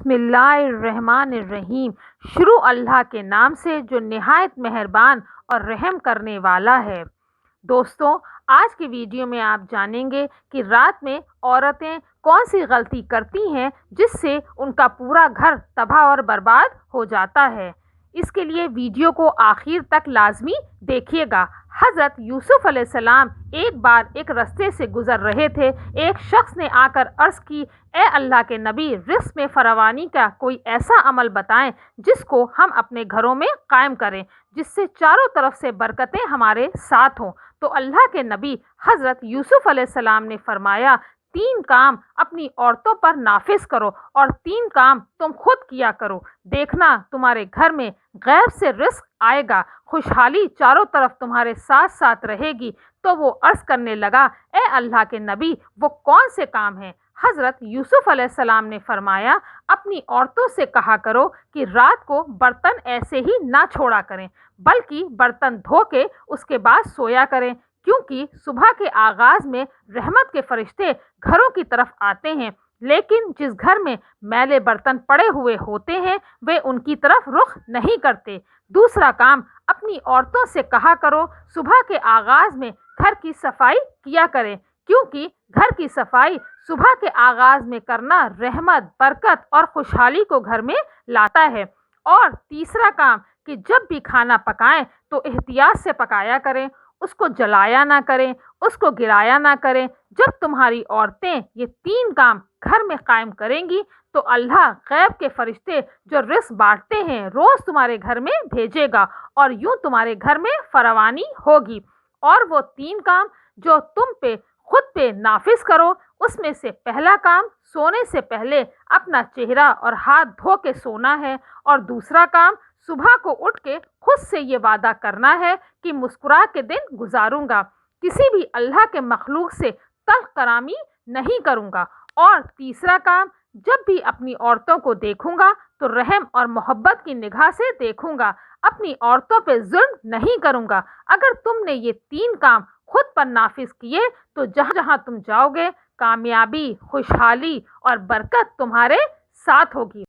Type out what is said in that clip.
बिस्मिल्लाहिर्रहमानिर्रहीम। शुरू अल्लाह के नाम से जो निहायत मेहरबान और रहम करने वाला है। दोस्तों, आज की वीडियो में आप जानेंगे कि रात में औरतें कौन सी गलती करती हैं जिससे उनका पूरा घर तबाह और बर्बाद हो जाता है। इसके लिए वीडियो को आखिर तक लाजमी देखिएगा। हज़रत यूसुफ अलैहिस्सलाम एक बार एक रास्ते से गुजर रहे थे। एक शख्स ने आकर अर्ज़ की, ए अल्लाह के नबी, रिस्क में फरावानी का कोई ऐसा अमल बताएं जिसको हम अपने घरों में कायम करें, जिससे चारों तरफ से बरकतें हमारे साथ हों। तो अल्लाह के नबी हज़रत यूसुफ अलैहिस्सलाम ने फरमाया, 3 काम अपनी औरतों पर नाफिज करो और 3 काम तुम खुद किया करो। देखना तुम्हारे घर में गैब से रिस्क आएगा, खुशहाली चारों तरफ तुम्हारे साथ साथ रहेगी। तो वो अर्ज करने लगा, ए अल्लाह के नबी, वो कौन से काम हैं? हज़रत यूसुफ अलैहिस्सलाम ने फरमाया, अपनी औरतों से कहा करो कि रात को बर्तन ऐसे ही ना छोड़ा करें, बल्कि बर्तन धो के उसके बाद सोया करें, क्योंकि सुबह के आगाज में रहमत के फरिश्ते घरों की तरफ आते हैं, लेकिन जिस घर में मैले बर्तन पड़े हुए होते हैं वे उनकी तरफ रुख नहीं करते। दूसरा काम, अपनी औरतों से कहा करो सुबह के आगाज में घर की सफाई किया करें, क्योंकि घर की सफाई सुबह के आगाज में करना रहमत, बरकत और खुशहाली को घर में लाता है। और तीसरा काम कि जब भी खाना पकाएं तो एहतियात से पकाया करें, उसको जलाया ना करें, उसको गिराया ना करें। जब तुम्हारी औरतें ये 3 काम घर में कायम करेंगी तो अल्लाह गैब के फरिश्ते जो रिस्क बांटते हैं रोज तुम्हारे घर में भेजेगा और यूं तुम्हारे घर में फरावानी होगी। और वो 3 काम जो तुम पे खुद पे नाफिज करो, उसमें से पहला काम, सोने से पहले अपना चेहरा और हाथ धो के सोना है। और दूसरा काम, सुबह को उठ के खुद से ये वादा करना है कि मुस्कुरा के दिन गुजारूंगा, किसी भी अल्लाह के मखलूक से तल्ख कलामी नहीं करूंगा। और तीसरा काम, जब भी अपनी औरतों को देखूंगा तो रहम और मोहब्बत की निगाह से देखूंगा, अपनी औरतों पे जुल्म नहीं करूंगा। अगर तुमने ये 3 काम खुद पर नाफिज किए तो जहां जहां तुम जाओगे कामयाबी, खुशहाली और बरकत तुम्हारे साथ होगी।